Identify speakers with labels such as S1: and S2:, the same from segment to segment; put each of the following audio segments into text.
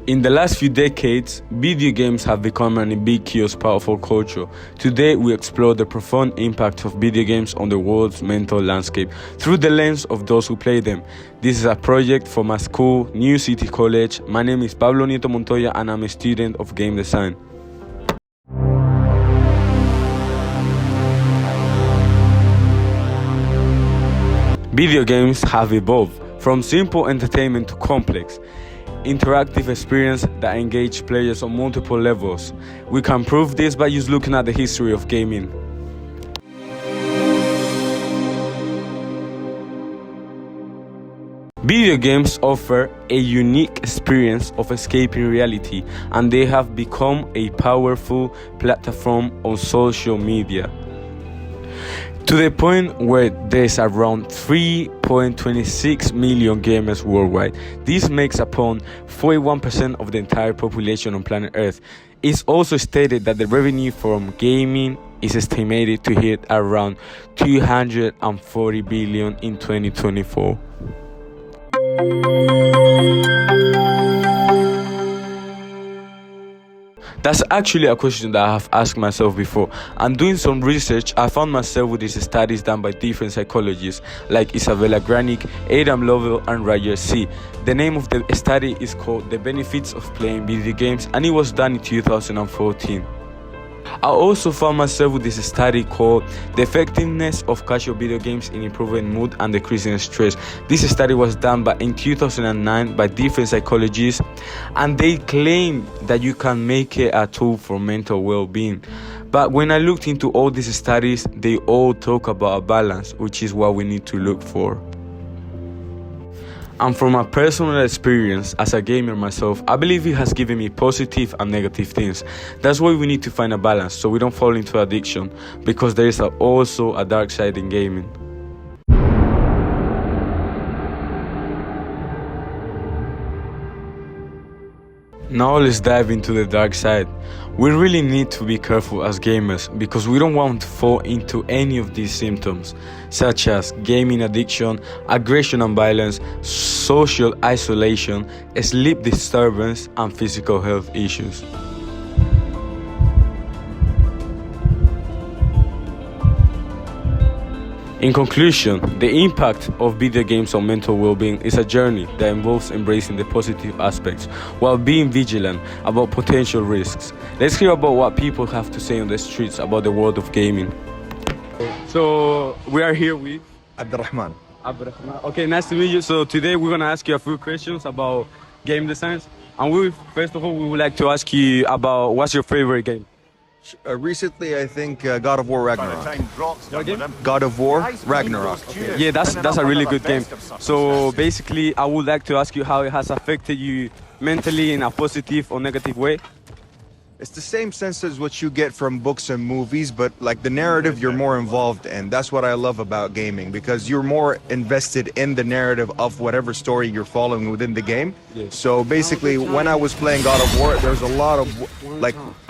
S1: In the last few decades, video games have become an ubiquitous part of our culture. Today, we explore the profound impact of video games on the world's mental landscape through the lens of those who play them. This is a project from my school, New City College. My name is Pablo Nieto Montoya and I'm a student of game design. Video games have evolved from simple entertainment to complex, interactive experience that engage players on multiple levels. We can prove this by just looking at the history of gaming. Video games offer a unique experience of escaping reality, and they have become a powerful platform on social media, to the point where there's around 3.26 million gamers worldwide. This makes upon 41% of the entire population on planet Earth. It's also stated that the revenue from gaming is estimated to hit around 240 billion in 2024. That's actually a question that I have asked myself before. And doing some research, I found myself with these studies done by different psychologists like Isabella Granick, Adam Lovell, and Roger C. The name of the study is called The Benefits of Playing Video Games, and it was done in 2014. I also found myself with this study called The Effectiveness of Casual Video Games in Improving Mood and Decreasing Stress. This study was done in 2009 by different psychologists, and they claim that you can make it a tool for mental well-being. But when I looked into all these studies, they all talk about a balance, which is what we need to look for. And from a personal experience as a gamer myself, I believe it has given me positive and negative things. That's why we need to find a balance so we don't fall into addiction, because there is also a dark side in gaming. Now let's dive into the dark side. We really need to be careful as gamers because we don't want to fall into any of these symptoms, such as gaming addiction, aggression and violence, social isolation, sleep disturbance, and physical health issues. In conclusion, the impact of video games on mental well-being is a journey that involves embracing the positive aspects while being vigilant about potential risks. Let's hear about what people have to say on the streets about the world of gaming. So we are here with
S2: Abdurrahman.
S1: Okay, nice to meet you. So today we're going to ask you a few questions about game designs. And first of all, we would like to ask you about what's your favorite game?
S2: Recently, I think God of War Ragnarok. God of War Ragnarok.
S1: Okay. Yeah, that's a really good game. So basically, I would like to ask you how it has affected you mentally in a positive or negative way.
S2: It's the same sense as what you get from books and movies, but like the narrative you're more involved in. That's what I love about gaming, because you're more invested in the narrative of whatever story you're following within the game.
S1: Yes.
S2: So basically, when I was playing God of War, there's a lot of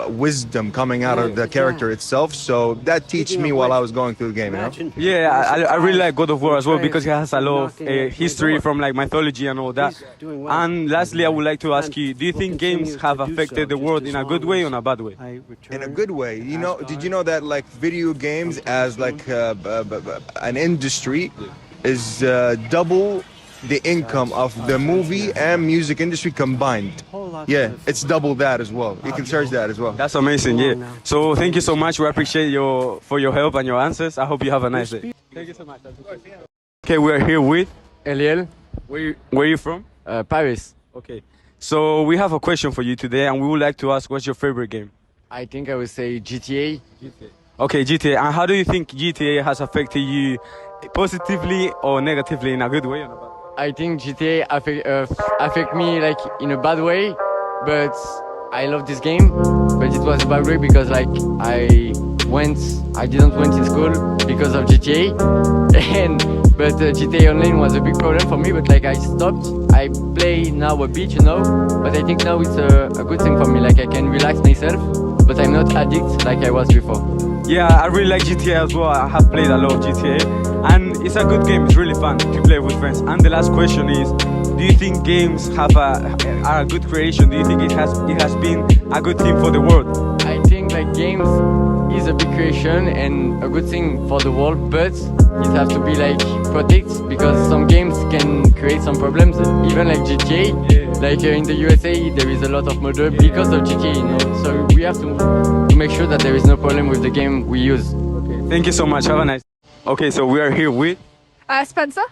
S2: wisdom coming out of the character itself. So that teach me while I was going through the game, you know?
S1: Yeah, I really like God of War as well because it has a lot of history from like mythology and all that. And lastly, I would like to ask you, do you think games have affected the world in a good way or in a bad way?
S2: In a good way. You know, did you know that like video games as like an industry is double the income of the movie and music industry combined? Yeah, it's double that as well. You can search that as well.
S1: That's amazing, yeah. So thank you so much. We appreciate your help and your answers. I hope you have a nice day. Thank you so much. Okay, we are here with
S3: Eliel.
S1: Where are you from?
S3: Paris.
S1: Okay. So we have a question for you today, and we would like to ask, what's your favorite game?
S3: I think I would say GTA.
S1: Okay, GTA. And how do you think GTA has affected you positively or negatively, in a good way or in a bad way?
S3: I think GTA affect me like in a bad way, but I love this game. But it was a bad way because like I didn't went in school because of GTA, but GTA Online was a big problem for me. But like I stopped. I play now a bit, you know. But I think now it's a good thing for me. Like I can relax myself, but I'm not addict like I was before.
S1: Yeah, I really like GTA as well. I have played a lot of GTA, and it's a good game. It's really fun to play with friends. And the last question is, do you think games are a good creation? Do you think it has been a good thing for the world?
S3: I think like games is a big creation and a good thing for the world, but it has to be like protected because some games can create some problems. Even like GTA, like in the USA, there is a lot of murder because of GTA. You know, so we have to make sure that there is no problem with the game we use.
S1: Okay, thank you so much. Have a nice. Okay, so we are here with.
S4: Spencer.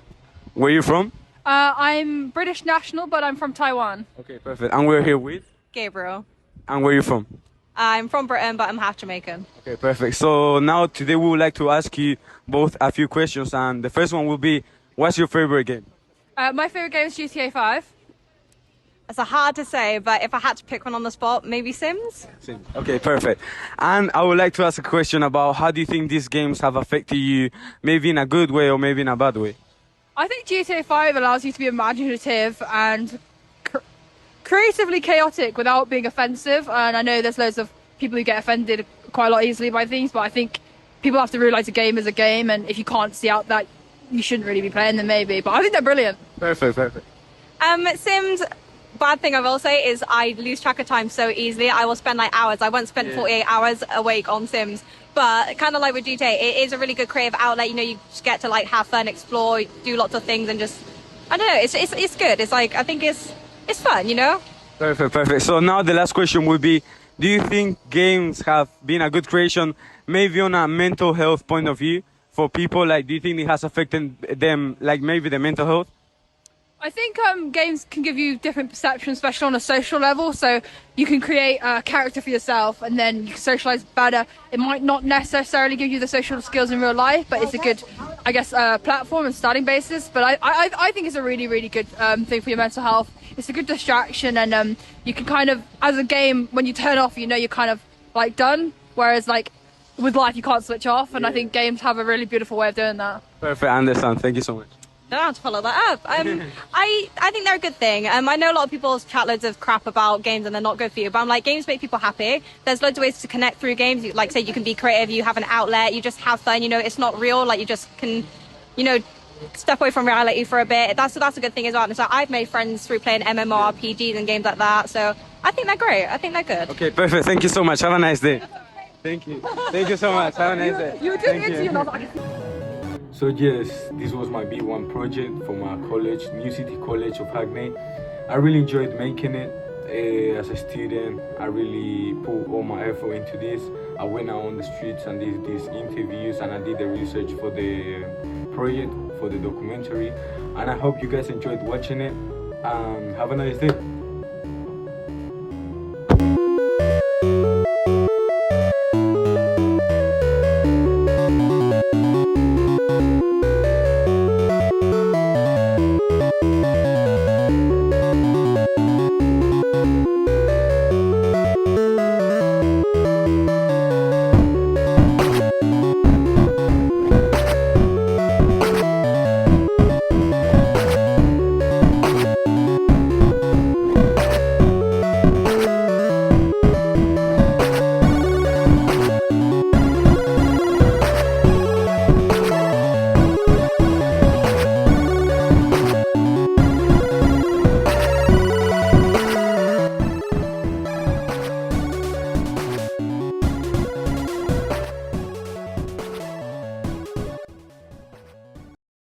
S1: Where are you from?
S4: I'm British national, but I'm from Taiwan.
S1: Okay, perfect. And we're here with.
S5: Gabriel.
S1: And where are you from?
S5: I'm from Britain, but I'm half Jamaican.
S1: Okay, perfect. So now today we would like to ask you both a few questions, and the first one will be, what's your favorite game?
S4: My favorite game is GTA 5.
S5: It's hard to say, but if I had to pick one on the spot, maybe Sims.
S1: Okay, perfect. And I would like to ask a question about how do you think these games have affected you, maybe in a good way or maybe in a bad way?
S4: I think GTA 5 allows you to be imaginative and creatively chaotic without being offensive. And I know there's loads of people who get offended quite a lot easily by things, but I think people have to realise a game is a game, and if you can't see out that, you shouldn't really be playing them maybe. But I think they're brilliant.
S1: Perfect.
S5: Sims, bad thing I will say is I lose track of time so easily. I will spend like hours. I once spent 48 hours awake on Sims. But kind of like with GTA, it is a really good creative outlet. You know, you just get to like have fun, explore, do lots of things, and just I don't know. It's good. It's like I think it's fun. You know.
S1: Perfect. So now the last question would be, do you think games have been a good creation, maybe on a mental health point of view for people? Like, do you think it has affected them, like maybe the mental health?
S4: I think games can give you different perceptions, especially on a social level. So you can create a character for yourself and then you can socialize better. It might not necessarily give you the social skills in real life, but it's a good, I guess, platform and starting basis. But I think it's a really, really good thing for your mental health. It's a good distraction, and you can kind of, as a game, when you turn off, you know you're kind of like done. Whereas like with life, you can't switch off. And I think games have a really beautiful way of doing that.
S1: Perfect, I understand. Thank you so much.
S5: I don't know how to follow that up. I think they're a good thing. I know a lot of people chat loads of crap about games and they're not good for you, but I'm like, games make people happy. There's loads of ways to connect through games. Like, say, you can be creative, you have an outlet, you just have fun. You know, it's not real. Like, you just can, you know, step away from reality for a bit. That's a good thing as well. And so I've made friends through playing MMORPGs and games like that. So I think they're great. I think they're good.
S1: Okay, perfect. Thank you so much. Have a nice day. Thank you. Thank you so much. Have a nice day.
S4: You were doing it, you know.
S1: So yes, this was my B1 project for my college, New City College of Hackney. I really enjoyed making it. As a student, I really put all my effort into this. I went out on the streets and did these interviews, and I did the research for the project, for the documentary. And I hope you guys enjoyed watching it. Have a nice day.